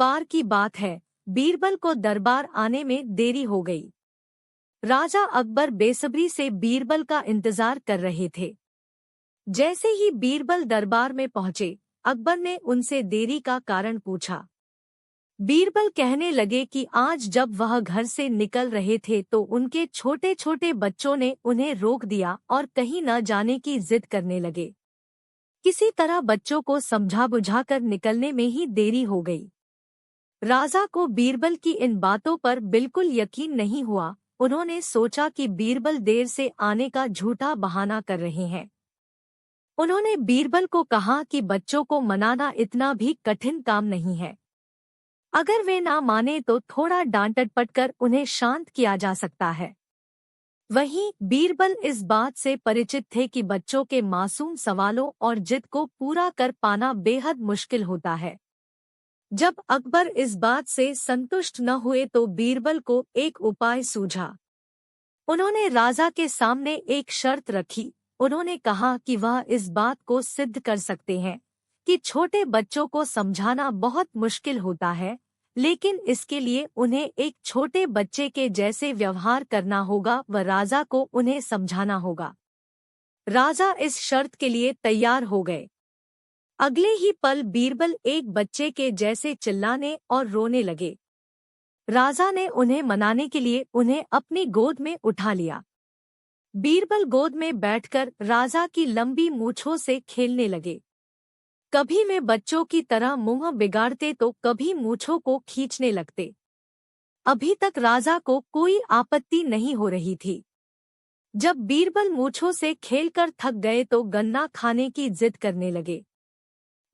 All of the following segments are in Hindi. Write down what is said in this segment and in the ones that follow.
बार की बात है, बीरबल को दरबार आने में देरी हो गई। राजा अकबर बेसब्री से बीरबल का इंतजार कर रहे थे। जैसे ही बीरबल दरबार में पहुंचे, अकबर ने उनसे देरी का कारण पूछा। बीरबल कहने लगे कि आज जब वह घर से निकल रहे थे तो उनके छोटे छोटे बच्चों ने उन्हें रोक दिया और कहीं न जाने की जिद करने लगे। किसी तरह बच्चों को समझा बुझाकर निकलने में ही देरी हो गई। राजा को बीरबल की इन बातों पर बिल्कुल यकीन नहीं हुआ। उन्होंने सोचा कि बीरबल देर से आने का झूठा बहाना कर रहे हैं। उन्होंने बीरबल को कहा कि बच्चों को मनाना इतना भी कठिन काम नहीं है। अगर वे ना माने तो थोड़ा डांट डपट कर उन्हें शांत किया जा सकता है। वहीं बीरबल इस बात से परिचित थे कि बच्चों के मासूम सवालों और जिद को पूरा कर पाना बेहद मुश्किल होता है। जब अकबर इस बात से संतुष्ट न हुए तो बीरबल को एक उपाय सूझा। उन्होंने राजा के सामने एक शर्त रखी। उन्होंने कहा कि वह इस बात को सिद्ध कर सकते हैं कि छोटे बच्चों को समझाना बहुत मुश्किल होता है, लेकिन इसके लिए उन्हें एक छोटे बच्चे के जैसे व्यवहार करना होगा व राजा को उन्हें समझाना होगा। राजा इस शर्त के लिए तैयार हो गए। अगले ही पल बीरबल एक बच्चे के जैसे चिल्लाने और रोने लगे। राजा ने उन्हें मनाने के लिए उन्हें अपनी गोद में उठा लिया। बीरबल गोद में बैठकर राजा की लंबी मूंछों से खेलने लगे। कभी वे बच्चों की तरह मुंह बिगाड़ते तो कभी मूंछों को खींचने लगते। अभी तक राजा को कोई आपत्ति नहीं हो रही थी। जब बीरबल मूंछों से खेलकर थक गए तो गन्ना खाने की जिद करने लगे।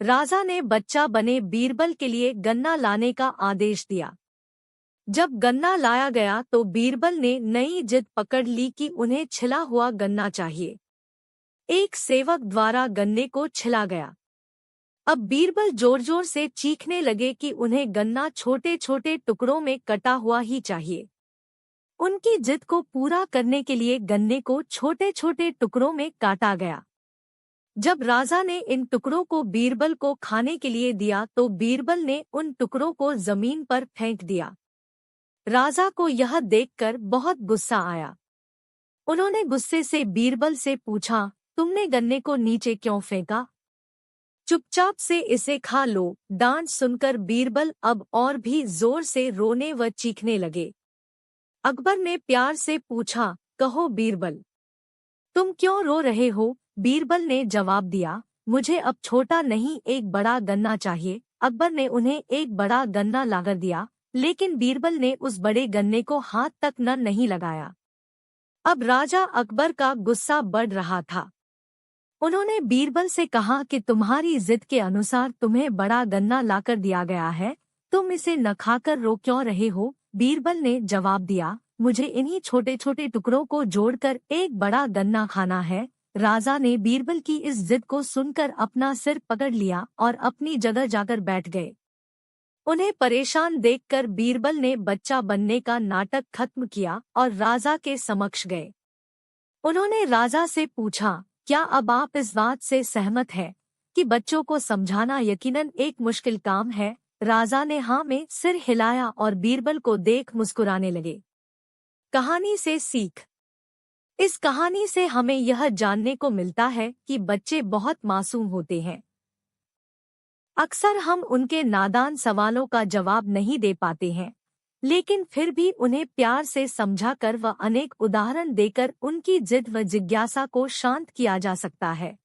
राजा ने बच्चा बने बीरबल के लिए गन्ना लाने का आदेश दिया। जब गन्ना लाया गया तो बीरबल ने नई जिद पकड़ ली कि उन्हें छिला हुआ गन्ना चाहिए। एक सेवक द्वारा गन्ने को छिला गया। अब बीरबल जोर जोर से चीखने लगे कि उन्हें गन्ना छोटे छोटे टुकड़ों में कटा हुआ ही चाहिए। उनकी जिद को पूरा करने के लिए गन्ने को छोटे छोटे टुकड़ों में काटा गया। जब राजा ने इन टुकड़ों को बीरबल को खाने के लिए दिया तो बीरबल ने उन टुकड़ों को जमीन पर फेंक दिया। राजा को यह देखकर बहुत गुस्सा आया। उन्होंने गुस्से से बीरबल से पूछा, तुमने गन्ने को नीचे क्यों फेंका? चुपचाप से इसे खा लो। डांट सुनकर बीरबल अब और भी जोर से रोने व चीखने लगे। अकबर ने प्यार से पूछा, कहो बीरबल, तुम क्यों रो रहे हो? बीरबल ने जवाब दिया, मुझे अब छोटा नहीं एक बड़ा गन्ना चाहिए। अकबर ने उन्हें एक बड़ा गन्ना लाकर दिया, लेकिन बीरबल ने उस बड़े गन्ने को हाथ तक न नहीं लगाया। अब राजा अकबर का गुस्सा बढ़ रहा था। उन्होंने बीरबल से कहा कि तुम्हारी जिद के अनुसार तुम्हें बड़ा गन्ना लाकर दिया गया है, तुम इसे न खाकर रो क्यों रहे हो? बीरबल ने जवाब दिया, मुझे इन्हीं छोटे छोटे टुकड़ों को जोड़कर एक बड़ा गन्ना खाना है। राजा ने बीरबल की इस जिद को सुनकर अपना सिर पकड़ लिया और अपनी जगह जाकर बैठ गए। उन्हें परेशान देखकर बीरबल ने बच्चा बनने का नाटक खत्म किया और राजा के समक्ष गए। उन्होंने राजा से पूछा, क्या अब आप इस बात से सहमत हैं कि बच्चों को समझाना यकीनन एक मुश्किल काम है? राजा ने हाँ में सिर हिलाया और बीरबल को देख मुस्कुराने लगे। कहानी से सीख। इस कहानी से हमें यह जानने को मिलता है कि बच्चे बहुत मासूम होते हैं। अक्सर हम उनके नादान सवालों का जवाब नहीं दे पाते हैं, लेकिन फिर भी उन्हें प्यार से समझाकर व अनेक उदाहरण देकर उनकी जिद व जिज्ञासा को शांत किया जा सकता है।